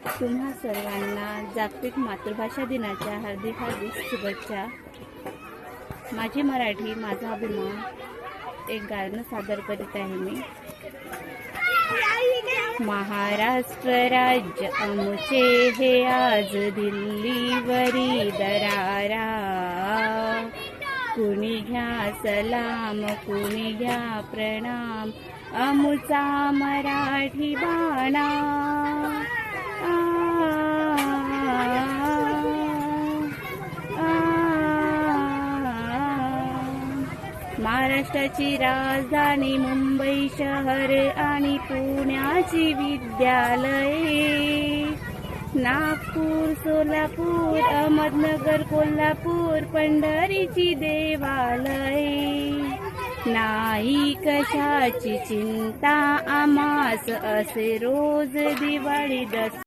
तुम्हा सर्वांना जागतिक मातृभाषा दिनाच्या हार्दिक शुभेच्छा। माझी मराठी माझा अभिमान एक गाणं सादर करीत आहे मी। महाराष्ट्र राज्य आमचे हे आज दिल्लीवरी दरारा, कुणी घ्या सलाम कुणी घ्या प्रणाम, आमुचा मराठी बाणा। महाराष्ट्राची राजधानी मुंबई शहर आणि पुण्याची विद्यालये, नागपूर सोलापूर अहमदनगर कोल्हापूर पंढरीची देवालये। नाही कशाची चिंता आम्हास असे रोज दिवाळी दसरा